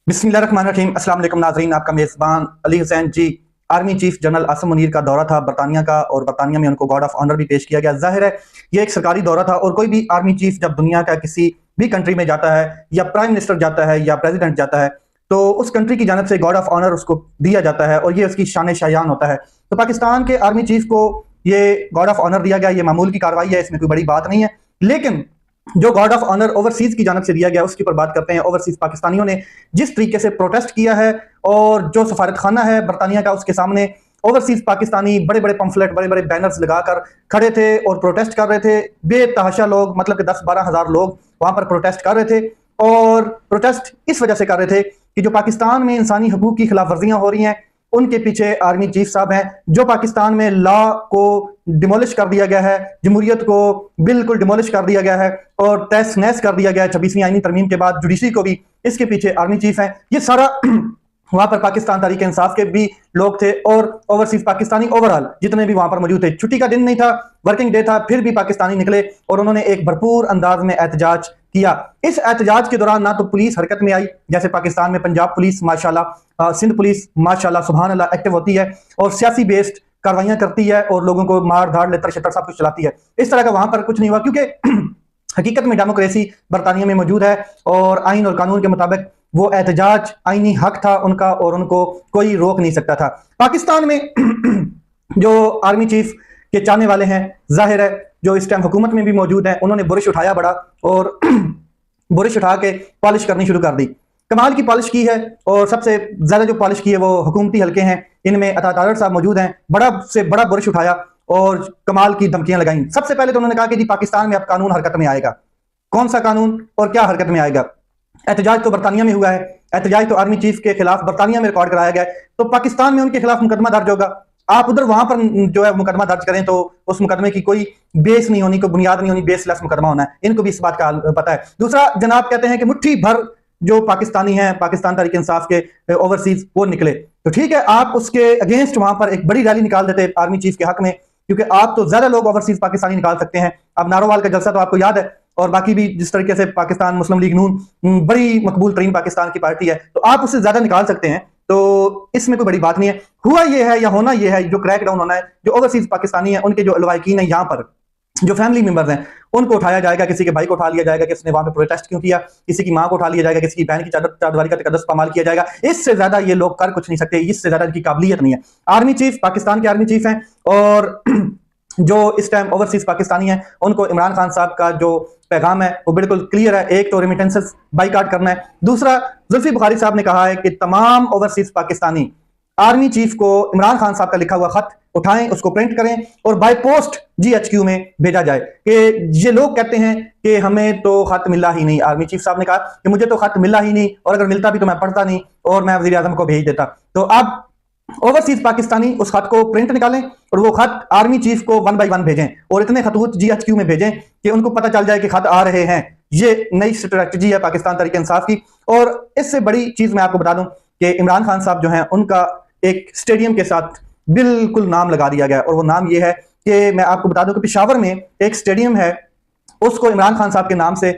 बिस्मिल्लाहिर्रहमानिर्रहीम। अस्सलाम वालेकुम नाज़रीन, आपका मेज़बान Ali Hussain ji. Army chief general Asim Munir का दौरा था बरतानिया का, और बरतानिया में उनको गॉर्ड ऑफ ऑनर भी पेश किया गया। जाहिर है ये एक सरकारी दौरा था, और कोई भी आर्मी चीफ जब दुनिया का किसी भी कंट्री में जाता है, या प्राइम मिनिस्टर जाता है, या प्रेसिडेंट जाता है, तो उस कंट्री की जानब से गॉर्ड ऑफ ऑनर उसको दिया जाता है, और ये उसकी शान शायान होता है। तो पाकिस्तान के आर्मी चीफ को ये गॉर्ड ऑफ ऑनर दिया गया, ये मामूल की कार्रवाई है, इसमें कोई बड़ी बात नहीं है। लेकिन जो गार्ड ऑफ ऑनर ओवरसीज की जानब से दिया गया उसके ऊपर बात करते हैं। ओवरसीज पाकिस्तानियों ने जिस तरीके से प्रोटेस्ट किया है, और जो सफारत खाना है बरतानिया का, उसके सामने ओवरसीज पाकिस्तानी बड़े बड़े पंफलेट, बड़े बड़े बैनर्स लगाकर खड़े थे और प्रोटेस्ट कर रहे थे। बेतहाशा लोग, मतलब कि 10-12 हज़ार लोग वहां पर प्रोटेस्ट कर रहे थे। और प्रोटेस्ट इस वजह से कर रहे थे कि जो पाकिस्तान में इंसानी हकूक की खिलाफ वर्जियां हो रही हैं, उनके पीछे आर्मी चीफ साहब हैं। जो पाकिस्तान में लॉ को डिमोलिश कर दिया गया है, जमहूरियत को बिल्कुल डिमोलिश कर दिया गया है, और तहस नहस कर दिया गया है 26वीं आईनी तरमीम के बाद, जुडिशरी को भी इसके पीछे आर्मी चीफ हैं। ये सारा वहां पर पाकिस्तान तहरीक इंसाफ के भी लोग थे, और ओवरसीज पाकिस्तानी ओवरऑल जितने भी वहां पर मौजूद थे। छुट्टी का दिन नहीं था, वर्किंग डे था, फिर भी पाकिस्तानी निकले और उन्होंने एक भरपूर अंदाज में एहतजाज किया। इस एहतजाज के दौरान ना तो पुलिस हरकत में आई, जैसे पाकिस्तान में पंजाब पुलिस माशाल्लाह, सिंध पुलिस माशाल्लाह सुभान अल्लाह एक्टिव होती है और सियासी बेस्ड कार्रवाइयां करती है, और लोगों को मार धाड़ लेतर शेतर सब कुछ चलाती है। इस तरह का वहां पर कुछ नहीं हुआ, क्योंकि हकीकत में डेमोक्रेसी बरतानिया में मौजूद है, और आइन और कानून के मुताबिक वो एहतजाज आईनी हक था उनका, और उनको कोई रोक नहीं सकता था। पाकिस्तान में जो आर्मी चीफ के चाहने वाले हैं, जाहिर है जो इस टाइम हुकूमत में भी मौजूद हैं, उन्होंने बुरश उठाया बड़ा, और बुरश उठा के पॉलिश करनी शुरू कर दी। कमाल की पॉलिश की है, और सबसे ज्यादा जो पॉलिश की है वो हुकूमती हल्के हैं, इनमें अतात तारड़ साहब मौजूद हैं। बड़ा से बड़ा बुरश उठाया और कमाल की धमकियां लगाई। सबसे पहले तो उन्होंने कहा कि जी पाकिस्तान में अब कानून हरकत में आएगा। कौन सा कानून और क्या हरकत में आएगा? एहतजाज तो बरतानिया में हुआ है, एहतजाज तो आर्मी चीफ के खिलाफ बरतानिया में रिकॉर्ड कराया गया है, तो पाकिस्तान में उनके खिलाफ मुकदमा दर्ज होगा। आप उधर वहां पर जो है मुकदमा दर्ज करें तो उस मुकदमे की कोई बेस नहीं होनी, कोई बुनियाद नहीं होनी, बेसलेस मुकदमा होना है। इनको भी इस बात का पता है। दूसरा, जनाब कहते हैं कि मुट्ठी भर जो पाकिस्तानी हैं, पाकिस्तान तहरीक इंसाफ के ओवरसीज, वो निकले, तो ठीक है, आप उसके अगेंस्ट वहां पर एक बड़ी रैली निकाल देते आर्मी चीफ के हक में, क्योंकि आप तो ज्यादा लोग ओवरसीज पाकिस्तानी निकाल सकते हैं। अब नारोवाल का जलसा तो आपको याद है, और बाकी भी जिस तरीके से पाकिस्तान मुस्लिम लीग नून बड़ी मकबूल तरीन पाकिस्तान की पार्टी है, तो आप उससे ज्यादा निकाल सकते हैं। तो इसमें कोई बड़ी बात नहीं है। हुआ यह है या होना यह है, जो क्रैकडाउन होना है, जो ओवरसीज पाकिस्तानी है उनके जो लवाकिन है, यहाँ पर जो फैमिली मेंबर्स हैं, उनको उठाया जाएगा। किसी के भाई को उठा लिया जाएगा कि उसने वहां पे प्रोटेस्ट क्यों किया, किसी की मां को उठा लिया जाएगा, किसी की बहन की चारदीवारी का तकद्दुस पामाल किया जाएगा। इससे ज्यादा ये लोग कर कुछ नहीं सकते, इससे ज्यादा इनकी काबिलियत नहीं है। आर्मी चीफ पाकिस्तान के आर्मी चीफ हैं, और जो इस टाइम ओवरसीज पाकिस्तानी है, उनको इमरान खान साहब का जो पैगाम है वो बिल्कुल क्लियर है। एक तो रेमिटेंसेस बाइकाट करना है, दूसरा जुल्फी बुखारी साहब ने कहा है कि तमाम ओवरसीज पाकिस्तानी आर्मी चीफ को इमरान खान साहब का लिखा हुआ खत उठाएं, उसको प्रिंट करें और बाय पोस्ट GHQ में भेजा जाए। कि ये लोग कहते हैं कि हमें तो खत मिला ही नहीं। आर्मी चीफ साहब ने कहा कि मुझे तो खत मिला ही नहीं, और अगर मिलता भी तो मैं पढ़ता नहीं, और मैं वजीर आजम को भेज देता। तो अब ओवरसीज पाकिस्तानी उस खत को प्रिंट निकालें, और वो खत आर्मी चीफ को 1 by 1 भेजें, और इतने खतूत GHQ में भेजें कि उनको पता चल जाए कि खत आ रहे हैं। ये नई स्ट्रेटजी है पाकिस्तान तहरीक इंसाफ की। और इससे बड़ी चीज मैं आपको बता दूं कि इमरान खान साहब जो हैं, उनका एक स्टेडियम के साथ बिल्कुल नाम लगा दिया गया, और वो नाम ये है कि मैं आपको बता दूं कि पेशावर में एक स्टेडियम है, उसको इमरान खान साहब के नाम से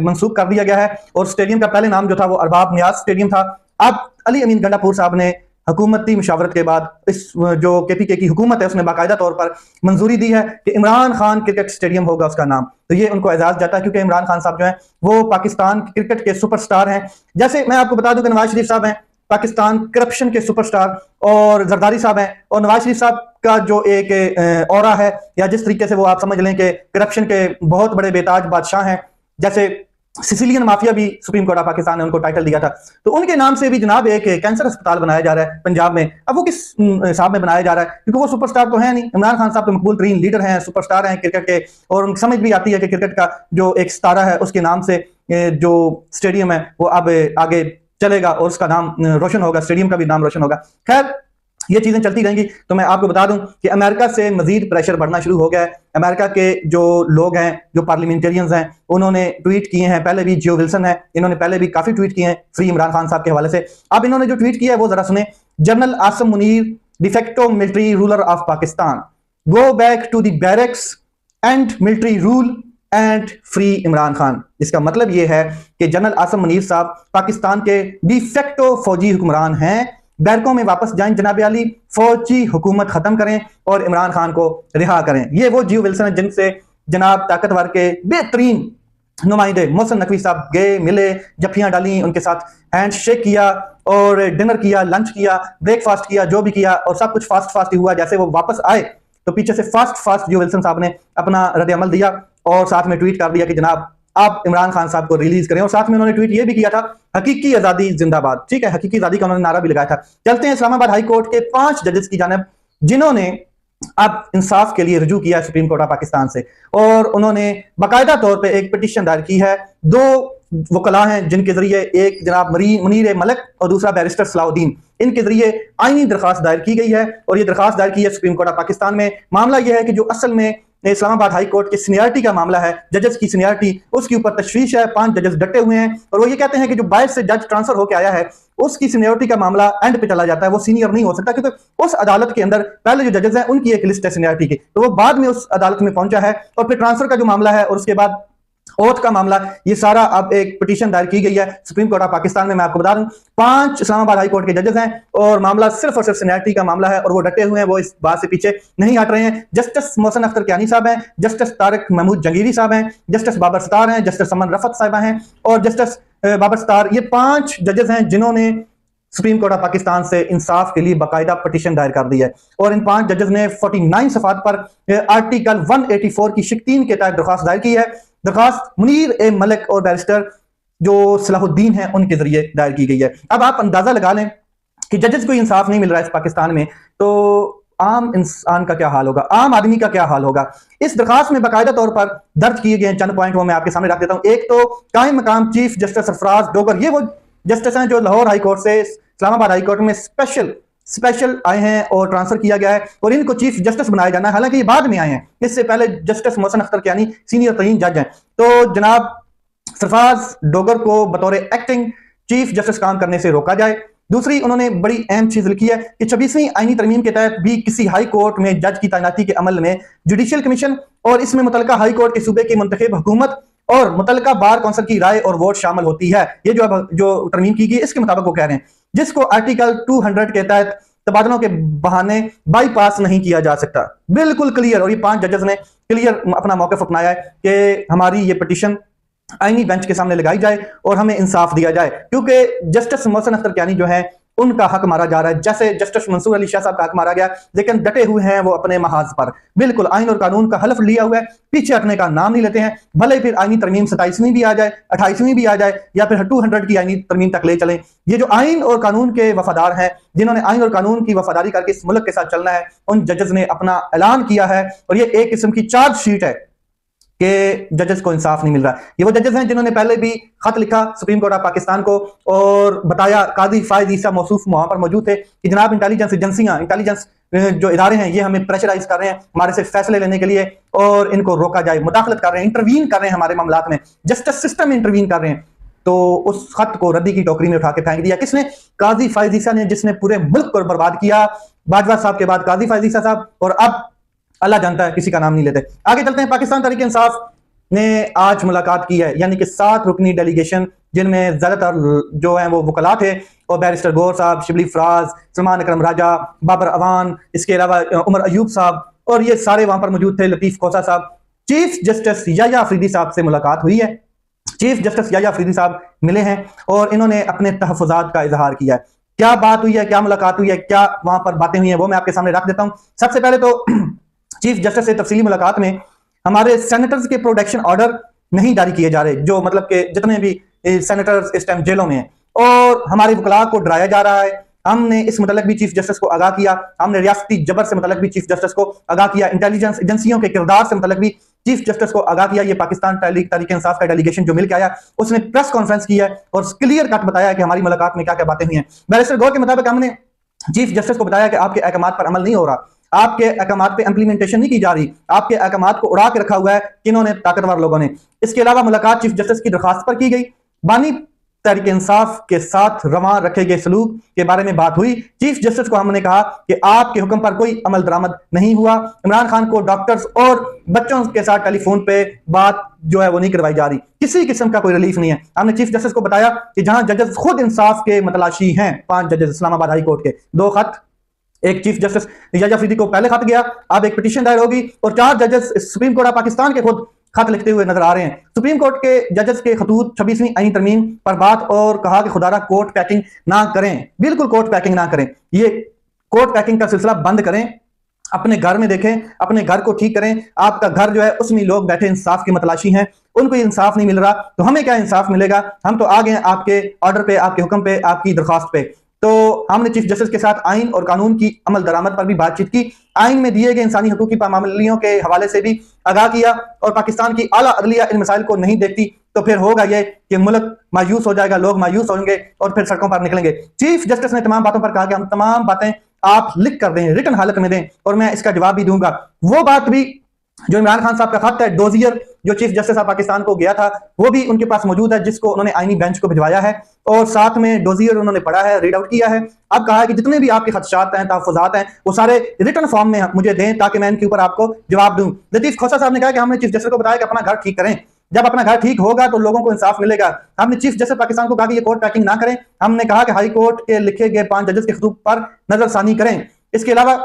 मंसूब कर दिया गया है। और स्टेडियम का पहले नाम जो था वो अरबाब नियाज स्टेडियम था। अब अली अमीन गंडापुर साहब ने हुकूमती मुशावरत के बाद इस जो KPK की हुकूमत है, उसने बाकायदा तौर पर मंजूरी दी है कि इमरान खान क्रिकेट स्टेडियम होगा उसका नाम। तो ये उनको एजाज जाता है, क्योंकि इमरान खान साहब जो है वो पाकिस्तान क्रिकेट के सुपरस्टार हैं। जैसे मैं आपको बता दूं कि नवाज शरीफ साहब हैं पाकिस्तान करप्शन के सुपरस्टार, और जरदारी साहब हैं, और नवाज शरीफ साहब का जो एक ऑरा है, या जिस तरीके से वो आप समझ लें कि करप्शन के बहुत बड़े बेताज बादशाह हैं। जैसे सिसिलियन माफिया भी सुप्रीम कोर्ट ऑफ पाकिस्तान ने उनको टाइटल दिया था, तो उनके नाम से भी जनाब एक कैंसर अस्पताल बनाया जा रहा है पंजाब में। अब वो किस हिसाब में बनाया जा रहा है, क्योंकि वो सुपरस्टार तो है नहीं। इमरान खान साहब तो मकबूल तरीन लीडर हैं, सुपरस्टार हैं क्रिकेट के, और उनको समझ भी आती है कि क्रिकेट का जो एक सितारा है उसके नाम से जो स्टेडियम है वो अब आगे चलेगा, और उसका नाम रोशन होगा, स्टेडियम का भी नाम रोशन होगा। खैर, ये चीजें चलती रहेंगी। तो मैं आपको बता दूं कि अमेरिका से मजीद प्रेशर बढ़ना शुरू हो गया है। अमेरिका के जो लोग हैं, जो पार्लियामेंटेरियंस हैं, उन्होंने ट्वीट किए हैं। पहले भी जियो विल्सन है, इन्होंने पहले भी काफी ट्वीट किए हैं फ्री इमरान खान साहब के हवाले से। अब इन्होंने जो ट्वीट किया है वो जरा सुने। General Asim Munir, de facto military ruler of Pakistan, go back to the barracks and military rule and free Imran Khan. इसका मतलब यह है कि जनरल आसिम मुनीर साहब पाकिस्तान के डिफेक्टो फौजी हुक्मरान हैं। बैरकों में वापस जाएं जनाब अली, फौजी हुकूमत खत्म करें और इमरान खान को रिहा करें। ये वो जियो विल्सन है जिनसे जनाब ताकतवर के बेहतरीन नुमाइंदे मोहसिन नकवी साहब गए, मिले, जफ्फियां डाली, उनके साथ हैंड शेक किया और डिनर किया, लंच किया, ब्रेकफास्ट किया, जो भी किया, और सब कुछ फास्ट ही हुआ। जैसे वो वापस आए तो पीछे से फास्ट जियो विल्सन साहब ने अपना रद्द अमल दिया और साथ में ट्वीट कर दिया कि जनाब आप इमरान खान साहब को रिलीज करें। और साथ में उन्होंने ट्वीट ये भी किया था, हकीकी आजादी जिंदाबाद। ठीक है, हकीकी आजादी का उन्होंने नारा भी लगाया था। चलते हैं इस्लामाबाद हाई कोर्ट के 5 जजेस की जानिब जिन्होंने अब इंसाफ के लिए रुजू किया सुप्रीम कोर्ट ऑफ पाकिस्तान से, और उन्होंने बाकायदा तौर पे एक पिटीशन दायर की है। 2 वकला हैं जिनके जरिए, एक जनाब मुनीर मलिक और दूसरा बैरिस्टर सलाउद्दीन, इनके जरिए आईनी दरखास्त दायर की गई है और ये दरखास्त दायर की है सुप्रीम कोर्ट ऑफ पाकिस्तान में। मामला यह है कि जो असल में इस्लामाबाद हाई कोर्ट की सीनियरिटी का मामला है, जजेस की सीनियरिटी, उसके ऊपर तशवीश है। 5 जजेस डटे हुए हैं और वो ये कहते हैं कि जो बाहर से जज ट्रांसफर होकर आया है उसकी सीनियरिटी का मामला एंड पे चला जाता है, वो सीनियर नहीं हो सकता, क्योंकि उस अदालत के अंदर पहले जो जजेस हैं उनकी एक लिस्ट है सीनियरिटी की, तो वो बाद में उस अदालत में पहुंचा है। और फिर ट्रांसफर का जो मामला है और उसके बाद ओथ का मामला, ये सारा अब एक पिटीशन दायर की गई है सुप्रीम कोर्ट ऑफ पाकिस्तान में। मैं आपको बता दूं 5 इस्लामाबाद हाई कोर्ट के जजेस हैं और मामला सिर्फ और सिर्फ सीनियरिटी का मामला है और वो डटे हुए हैं, वो इस बात से पीछे नहीं हट रहे हैं। जस्टिस मोहसिन अख्तर कियानी साहब हैं, जस्टिस तारिक महमूद जंगीरी साहब हैं, जस्टिस बाबर सत्तार हैं, जस्टिस समन रफत साहिबा हैं और जस्टिस बाबर सत्तार। ये 5 जजेस हैं जिन्होंने सुप्रीम कोर्ट ऑफ पाकिस्तान से इंसाफ के लिए बाकायदा पिटीशन दायर कर दी है और इन 5 जजेस ने 49 सफात पर आर्टिकल 184 की शिक 3 के तहत दरखास्त दायर की है। दरखास्त मुनीर मलिक और बैरिस्टर जो सलाहुद्दीन हैं उनके जरिए दायर की गई है। अब आप अंदाजा लगा लें कि जजेस को इंसाफ नहीं मिल रहा है इस पाकिस्तान में, तो आम इंसान का क्या हाल होगा, आम आदमी का क्या हाल होगा। इस दरखास्त में बाकायदा तौर पर दर्ज किए गए चंद पॉइंट वो मैं आपके सामने रख देता हूं। एक तो कायम मकाम चीफ जस्टिस सरफराज डोगर, ये वो जस्टिस हैं जो लाहौर हाई कोर्ट से इस्लामाबाद हाई कोर्ट में स्पेशल आए हैं और ट्रांसफर किया गया है और इनको चीफ जस्टिस बनाया जाना है। हालांकि ये बाद में आए हैं, इससे पहले जस्टिस मोहसिन अख्तर कियानी सीनियर तरीन जज हैं। तो जनाब सरफराज डोगर को बतौर एक्टिंग चीफ जस्टिस काम करने से रोका जाए। दूसरी, उन्होंने बड़ी अहम चीज लिखी है कि 26वीं आईनी तरमीम के तहत भी किसी हाई कोर्ट में जज की तैनाती के अमल में जुडिशियल कमीशन और इसमें मुतलका हाई कोर्ट के सूबे की मुंतखब हुकूमत और मुतलका बार कौंसिल की राय और वोट शामिल होती है। ये जो तरमीम की गई इसके मुताबिक वो कह रहे हैं, जिसको आर्टिकल 200 के तहत तबादलों के बहाने बाईपास नहीं किया जा सकता। बिल्कुल क्लियर, और ये 5 जजेस ने क्लियर अपना मौक़िफ़ अपनाया है कि हमारी ये पिटीशन आईनी बेंच के सामने लगाई जाए और हमें इंसाफ दिया जाए, क्योंकि जस्टिस मोहसिन अख्तर कियानी जो है उनका हक मारा जा रहा है, जैसे जस्टिस मंसूर अली शाह साहब का हक मारा गया, लेकिन डटे हुए हैं वो अपने महाज पर, बिल्कुल आइन और कानून का हलफ लिया हुआ है, पीछे हटने का नाम नहीं लेते हैं। भले फिर आईनी तरमीम 27वीं भी आ जाए, 28वीं भी आ जाए, या फिर 200 की आईनी तरमीम तक ले चलें। ये जो आइन और कानून के वफादार हैं, जिन्होंने आइन और कानून की वफादारी करके इस मुल्क के साथ चलना है, उन जजेस ने अपना ऐलान किया है और ये एक किस्म की चार्जशीट है कि जजेस को इंसाफ नहीं मिल रहा। ये वो जजेस हैं जिन्होंने पहले भी खत लिखा सुप्रीम कोर्ट ऑफ पाकिस्तान को और बताया, काजी फायद ईसा मौसूफ वहां पर मौजूद थे कि जनाब इंटेलिजेंस एजेंसियां, इंटेलिजेंस जो इदारे हैं, ये हमें प्रेशराइज कर रहे हैं हमारे से फैसले लेने के लिए और इनको रोका जाए, मुदाखलत कर रहे हैं, इंटरवीन कर रहे हैं हमारे मामलात में, जस्टिस सिस्टम में इंटरवीन कर रहे हैं। तो उस खत को रद्दी की टोकरी में उठा के फेंक दिया। किसने? काजी फायद ईसा ने, जिसने पूरे मुल्क को बर्बाद किया। बाजवा साहब के बाद काजी फायद ईसा साहब, और अब अल्लाह जानता है किसी का नाम नहीं लेते। आगे चलते हैं। पाकिस्तान तहरीक इंसाफ ने आज मुलाकात की है, यानी कि 7 रुकनी डेलीगेशन, जिनमें ज्यादातर जो हैं वो वकला थे और बैरिस्टर गौर साहब, शिबली फराज, सलमान अकरम राजा, बाबर अवान, इसके अलावा उमर अयूब साहब, और ये सारे वहां पर मौजूद थे, लतीफ खोसा साहब। चीफ जस्टिस याह्या अफरीदी साहब से मुलाकात हुई है। चीफ जस्टिस याह्या अफरीदी साहब मिले हैं और इन्होंने अपने तहफ़्फ़ुज़ात का इजहार किया है। क्या बात हुई है, क्या मुलाकात हुई है, क्या वहां पर बातें हुई हैं, वो मैं आपके सामने रख देता हूं। सबसे पहले तो चीफ जस्टिस से तफसीली मुलाकात में हमारे सेनेटर्स के प्रोटेक्शन ऑर्डर नहीं जारी किए जा रहे, जो मतलब कि जितने भी सेनेटर्स इस टाइम जेलों में हैं, और हमारे वकला को डराया जा रहा है। हमने इस मुतल्लिक़ भी चीफ जस्टिस को आगाह किया, हमने रियासती जबर से मुतल्लिक़ भी चीफ जस्टिस को आगाह किया, इंटेलिजेंस एजेंसियों के किरदार से मुतल्लिक़ भी चीफ जस्टिस को आगाह किया। ये पाकिस्तान तहरीक इंसाफ का डेलीगेशन जो मिलकर आया, उसने प्रेस कॉन्फ्रेंस की है और क्लियर कट बताया है कि हमारी मुलाकात में क्या क्या बातें हुई हैं। बैरिस्टर गौर के मुताबिक हमने चीफ जस्टिस को बताया कि आपके अहकामात पर अमल नहीं हो रहा, आपके अहकामात पे इंप्लीमेंटेशन नहीं की जा रही, आपके अहकामात को उड़ा के रखा हुआ है किन्होंने? ताकतवर लोगों ने। इसके अलावा मुलाकात चीफ जस्टिस की दरखास्त पर की गई। बानी तहरीक इंसाफ के साथ रवां रखे गए सलूक के बारे में बात हुई। चीफ जस्टिस को हमने कहा कि आपके हुक्म पर कोई अमल दरामद नहीं हुआ। इमरान खान को डॉक्टर्स और बच्चों के साथ टेलीफोन पे बात जो है वो नहीं करवाई जा रही, किसी किस्म का कोई रिलीफ नहीं है। हमने चीफ जस्टिस को बताया कि जहां जजेस खुद इंसाफ के मतलाशी हैं, 5 जजेस इस्लामाबाद हाई कोर्ट के, 2 खत, एक चीफ जस्टिस एजाज अफरीदी को पहले खत गया, अब एक पिटीशन दायर होगी, और 4 जजेस सुप्रीम कोर्ट ऑफ पाकिस्तान के खुद खत लिखते हुए नजर आ रहे हैं। सुप्रीम कोर्ट के जजेस के खतूत 26वीं आईनी तरमीम पर बात, और कहा कि खुदारा कोर्ट पैकिंग ना करें, बिल्कुल कोर्ट पैकिंग ना करें, ये कोर्ट पैकिंग का सिलसिला बंद करें, अपने घर में देखें, अपने घर को ठीक करें। आपका घर जो है उसमें लोग बैठे इंसाफ की मतलाशी हैं, उनको इंसाफ नहीं मिल रहा, तो हमें क्या इंसाफ मिलेगा? हम तो आ गए आपके ऑर्डर पे, आपके हुक्म पे, आपकी दरख्वास्त पे। तो हमने चीफ जस्टिस के साथ आइन और कानून की अमल दरामद पर भी बातचीत की, आइन में दिए गए इंसानी हकूक की पामालियों के हवाले से भी आगाह किया, और पाकिस्तान की आला अदलिया इन मसाइल को नहीं देखती तो फिर होगा ये कि मुल्क मायूस हो जाएगा, लोग मायूस होंगे और फिर सड़कों पर निकलेंगे। चीफ जस्टिस ने तमाम बातों पर कहा कि हम तमाम बातें आप लिख कर दें, रिटन हालत में दें, और मैं इसका जवाब भी दूंगा। वो बात भी जो इमरान खान साहब का खत है, डोजियर जो चीफ जस्टिस ऑफ पाकिस्तान को गया था, वो भी उनके पास मौजूद है, जिसको उन्होंने आईनी बेंच को भिजवाया है, और साथ में डोजियर उन्होंने पढ़ा है, रीड आउट किया है। अब कहा है कि जितने भी आपके खदशात हैं, तहफ़्फ़ुज़ात हैं, वो सारे रिटन फॉर्म में मुझे दें ताकि मैं इनके ऊपर आपको जवाब दूं। लतीफ खोसा साहब ने कहा कि हमने चीफ जस्टिस को बताया कि अपना घर ठीक करें, जब अपना घर ठीक होगा तो लोगों को इंसाफ मिलेगा। हमने चीफ जस्टिस पाकिस्तान को कहा कि ये कोर्ट पैकिंग ना करें, हमने कहा कि हाई कोर्ट के लिखे गए 5 जजेस के खतूत पर नजरसानी करें। इसके अलावा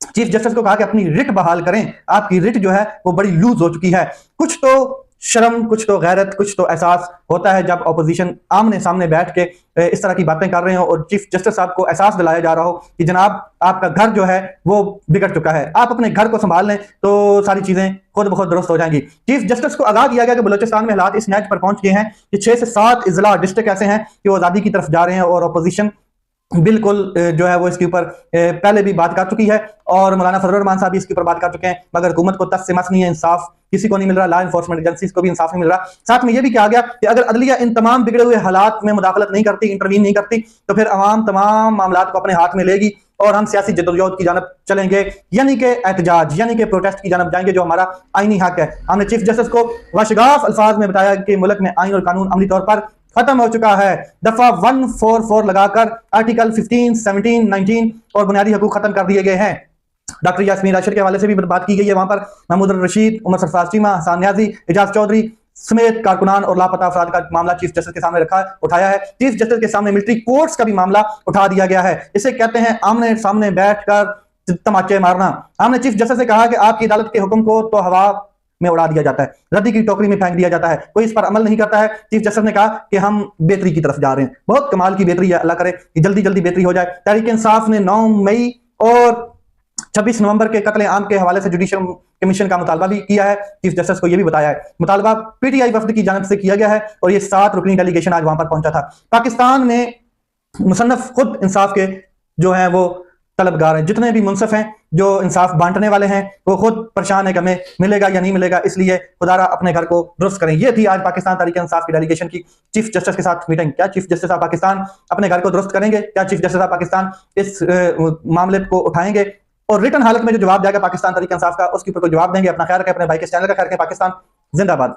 चीफ जस्टिस को कहा कि अपनी रिट बहाल करें, आपकी रिट जो है वो बड़ी लूज हो चुकी है। कुछ तो शर्म, कुछ तो गैरत, कुछ तो एहसास होता है जब अपोजिशन आमने सामने बैठ के इस तरह की बातें कर रहे हो और चीफ जस्टिस साहब को एहसास दिलाया जा रहा हो कि जनाब आपका घर जो है वो बिगड़ चुका है, आप अपने घर को संभाल लें तो सारी चीजें खुद ब खुद दुरुस्त हो जाएंगी। चीफ जस्टिस को आगाह किया गया कि बलूचिस्तान में हालात इस नैज पर पहुंच गए हैं कि 6 से 7 इजला डिस्ट्रिक्ट ऐसे हैं कि वो आज़ादी की तरफ जा रहे हैं, और अपोजिशन बिल्कुल जो है वो इसके ऊपर पहले भी बात कर चुकी है, और मौलाना फजलुर रहमान साहब भी इसके ऊपर बात कर चुके हैं, मगर हुकूमत को तस से मस नहीं है, इंसाफ किसी को नहीं मिल रहा, लॉ एनफोर्समेंट एजेंसीज को भी इंसाफ नहीं मिल रहा। साथ में ये भी कहा गया कि अगर अदलिया इन तमाम बिगड़े हुए हालात में मुदाखलत नहीं करती, इंटरवीन नहीं करती, तो फिर अवाम तमाम मामलात को अपने हाथ में लेगी और हम सियासी जदोजहद की जानब चलेंगे, यानी कि एहतजाज, यानी कि प्रोटेस्ट की जानब जाएंगे, जो हमारा आईनी हक है। हमने चीफ जस्टिस को वाशगाफ अल्फाज में बताया कि मुल्क में आइन और कानून अमली तौर पर खत्म हो चुका है, दफा 144 लगाकर आर्टिकल 15, 17, 19 और बुनियादी हकूक खत्म कर दिए गए हैं। डॉक्टर यास्मीन राशिद के हवाले से भी बात की गई है, वहां पर महमूद रशीद, उमर सरफराज चीमा, हसन न्याजी, एजाज चौधरी समेत कारकुनान और लापता अफराद का मामला चीफ जस्टिस के सामने उठाया है। चीफ जस्टिस के सामने मिलिट्री कोर्ट्स का भी मामला उठा दिया गया है। इसे कहते हैं आमने सामने बैठकर तमाचे मारना। हमने चीफ जस्टिस से कहा कि आपकी अदालत के हुक्म को तो हवा में उड़ा दिया जाता है, रद्दी की टोकरी में फेंक दिया जाता है, कोई इस पर अमल नहीं करता है। चीफ जस्टिस ने कहा कि हम बेहतरी की तरफ जा रहे हैं, बहुत कमाल की बेहतरी है, अल्लाह करे कि जल्दी जल्दी बेहतरी हो जाए। तहरीक इंसाफ ने 9 मई और 26 नवंबर के कत्ले आम के हवाले से जुडिशल कमीशन का मुतालबा भी किया है। चीफ जस्टिस को यह भी बताया है, मुतालबा पीटीआई वफ्द की जानब से किया गया है, और ये 7 रुकनी डेलीगेशन आज वहां पर पहुंचा था। पाकिस्तान में मुसन्नफ खुद इंसाफ के जो है वो तलबगार हैं, जितने भी मुनसफ हैं जो इंसाफ बांटने वाले हैं, वो खुद परेशान है कि हमें मिलेगा या नहीं मिलेगा, इसलिए खुदारा अपने घर को दुरुस्त करें। ये थी आज पाकिस्तान तहरीक इंसाफ की डेलीगेशन की चीफ जस्टिस के साथ मीटिंग। क्या चीफ जस्टिस ऑफ पाकिस्तान अपने घर को दुरुस्त करेंगे? क्या चीफ जस्टिस ऑफ पाकिस्तान इस मामले को उठाएंगे और रिटर्न हालत में जो जवाब जाएगा पाकिस्तान तहरीक इंसाफ का, उसके ऊपर कोई जवाब देंगे? अपना ख्याल रखें, अपने भाई के चैनल का ख्याल रखें। पाकिस्तान जिंदाबाद।